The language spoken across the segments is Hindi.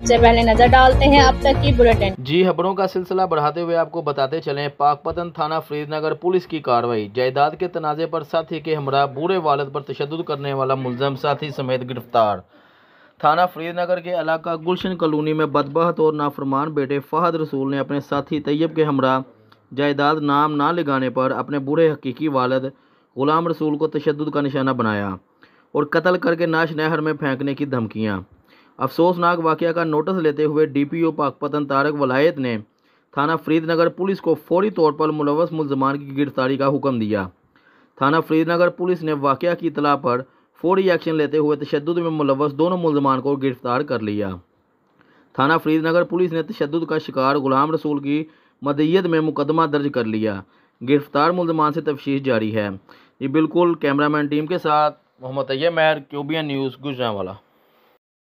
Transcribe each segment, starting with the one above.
सबसे पहले नजर डालते हैं अब तक की बुलेटिन। जी खबरों का सिलसिला बढ़ाते हुए आपको बताते चलें, पाकपतन थाना फरीदनगर पुलिस की कार्रवाई। जायदाद के तनाजे पर साथी के हमरा बूढ़े वालिद पर तशद्दुद करने वाला मुलजम साथी समेत गिरफ्तार। थाना फरीदनगर के इलाका गुलशन कॉलोनी में बदबख्त और नाफरमान बेटे फहद रसूल ने अपने साथी तैयब के हमरा जायदाद नाम ना लगाने पर अपने बूढ़े हकीकी वालिद गुलाम रसूल को तशद्दुद का निशाना बनाया और कत्ल करके नाश नहर में फेंकने की धमकियाँ। अफसोसनाक वाक़या का नोटिस लेते हुए DPO पाकपतन तारक वलायत ने थाना फरीदनगर पुलिस को फौरी तौर पर मुलव्वस मुलजमान की गिरफ्तारी का हुक्म दिया। थाना फरीदनगर पुलिस ने वाक़या की इतला पर फौरी एक्शन लेते हुए तशद्दुद में मुलव्वस दोनों मुलजमान को गिरफ्तार कर लिया। थाना फरीदनगर पुलिस ने तशद्दुद का शिकार गुलाम रसूल की मदय्यत में मुकदमा दर्ज कर लिया। गिरफ्तार मुलजमान से तफ्तीश जारी है। ये बिल्कुल कैमरामैन टीम के साथ मोहम्मद तैयब महर, क्यूबियन न्यूज़, गुजरांवाला।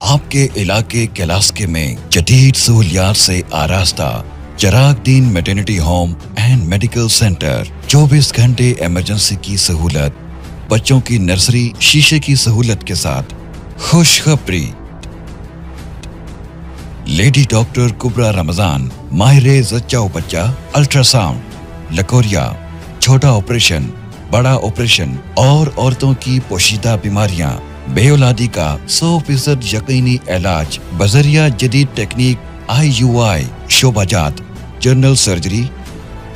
आपके इलाके कैलास्के में जदीद सहूलियात से आरास्ता Chiragdin maternity home and medical centre, 24 घंटे इमरजेंसी की सहूलत, बच्चों की नर्सरी शीशे की सहूलत के साथ। खुशखबरी, लेडी डॉक्टर कुबरा रमजान माहिर जच्चा बच्चा अल्ट्रासाउंड, लकोरिया, छोटा ऑपरेशन, बड़ा ऑपरेशन और औरतों की पोशीदा बीमारियां, बेऔलादी का 100% यकीनी इलाज बजरिया जदीद टेक्निक IUI, शोबाजात, general surgery,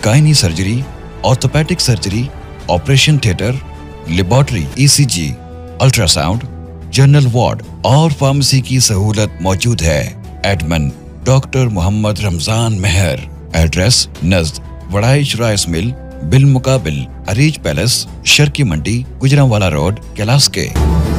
gynae surgery, orthopaedic surgery, operation theatre, laboratory, ECG, ultrasound, general ward और फार्मेसी की सहूलत मौजूद है। Admin doctor Mohammad Ramzan Mehar. Address नज़द वड़ाइश राइस मिल बिल मुकाबिल अरीज पैलेस, शर्की मंडी, गुजरांवाला रोड, कैलास्के।